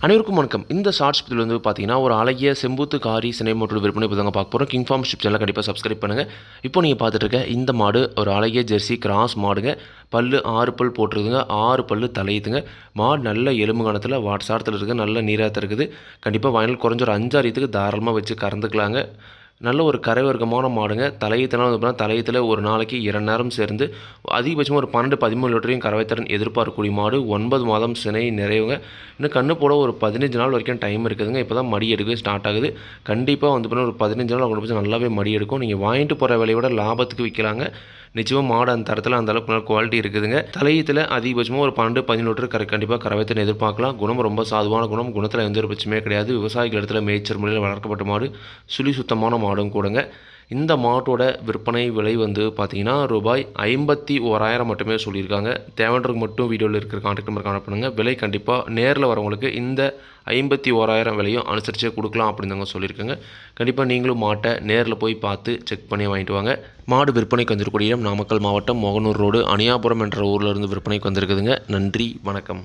அனைவருக்கும் வணக்கம். இந்த ஷார்ட்ஸ் பதில் வந்து பார்த்தீங்கன்னா, ஒரு அழகிய செம்பூத்து காரி சினை மாட்டோட விற்பனை பத்தி தாங்க பார்க்க போறோம். கிங் ஃபார்ம் ஷிப் சேனலை கண்டிப்பாக சப்ஸ்கிரைப் பண்ணுங்க. இப்போ நீங்க பார்த்துட்டு இருக்க இந்த மாடு ஒரு அழகிய ஜெர்சி கிராஸ் மாடுங்க. பல்லு 6 பல் போட்டிருக்குதுங்க. 6 பல்லு தலையுதுங்க. மாடு நல்ல எலும்பு கணத்தில் வாட்சாரத்தில் இருக்குது. நல்ல நீராக இருக்குது. கண்டிப்பாக வயலில் குறைஞ்ச ஒரு 5 6 ஈத்துக்கு தாராளமாக வச்சு கறந்துக்கலாங்க. நல்ல ஒரு கரை வர்க்கமான மாடுங்க. தலையீத்தலாம் வந்து பார்த்தீங்கன்னா, தலையீத்தில் ஒரு நாளைக்கு 2 நேரம் சேர்ந்து அதிகபட்சமாக ஒரு 12 13 லிட்டரையும் கறவைத்திறன் எதிர்பார்க்கக்கூடிய மாடு. 9 மாதம் சினை நிறைவுங்க. இன்னும் கண்ணு போட ஒரு 15 நாள் வரைக்கும் டைம் இருக்குதுங்க. இப்போ தான் மடி எடுக்க ஸ்டார்ட் ஆகுது. கண்டிப்பாக வந்து பார்த்தீங்கன்னா ஒரு 15 நாள் கொண்டு நல்லாவே மடி எடுக்கும். நீங்கள் வாங்கிட்டு போகிற விலையை விட லாபத்துக்கு விற்கலாங்க. நிச்சயமாக மாடு அந்த தரத்தில் அந்த அளவுக்கு நல்ல குவாலிட்டி இருக்குதுங்க. தலையீத்தில் அதிகபட்சமாக ஒரு 12 15 லிட்டர் கண்டிப்பாக கறவைத்திறன் எதிர்பார்க்கலாம். குணம் ரொம்ப சாதுவான குணம். குணத்தில் எந்த ஒரு பிரச்சனையுமே கிடையாது. விவசாயிகள் இடத்துல மேய்ச்சல் முறையில் வளர்க்கப்பட்ட மாடு. சுழி சுத்தமான மாடும் கூடங்க. இந்த மாட்டோட விற்பனை விலை வந்து பார்த்தீங்கன்னா ரூபாய் 51,000 மட்டுமே சொல்லியிருக்காங்க. தேவைன்றதுக்கு மட்டும் வீடியோவில் இருக்கிற கான்டாக்ட் நம்பர் கான்டாக்ட் பண்ணுங்கள். விலை கண்டிப்பாக நேரில் வரவங்களுக்கு இந்த 51,000 விலையும் அனுசரிச்சே கொடுக்கலாம் அப்படின்னு தாங்க சொல்லியிருக்காங்க. கண்டிப்பாக நீங்களும் மாட்டை நேரில் போய் பார்த்து செக் பண்ணி வாங்கிட்டு வாங்க. மாடு விற்பனைக்கு வந்திருக்கக்கூடிய இடம் நாமக்கல் மாவட்டம் மோகனூர் ரோடு அணியாபுரம் என்ற ஊரில் இருந்து விற்பனைக்கு வந்திருக்குதுங்க. நன்றி, வணக்கம்.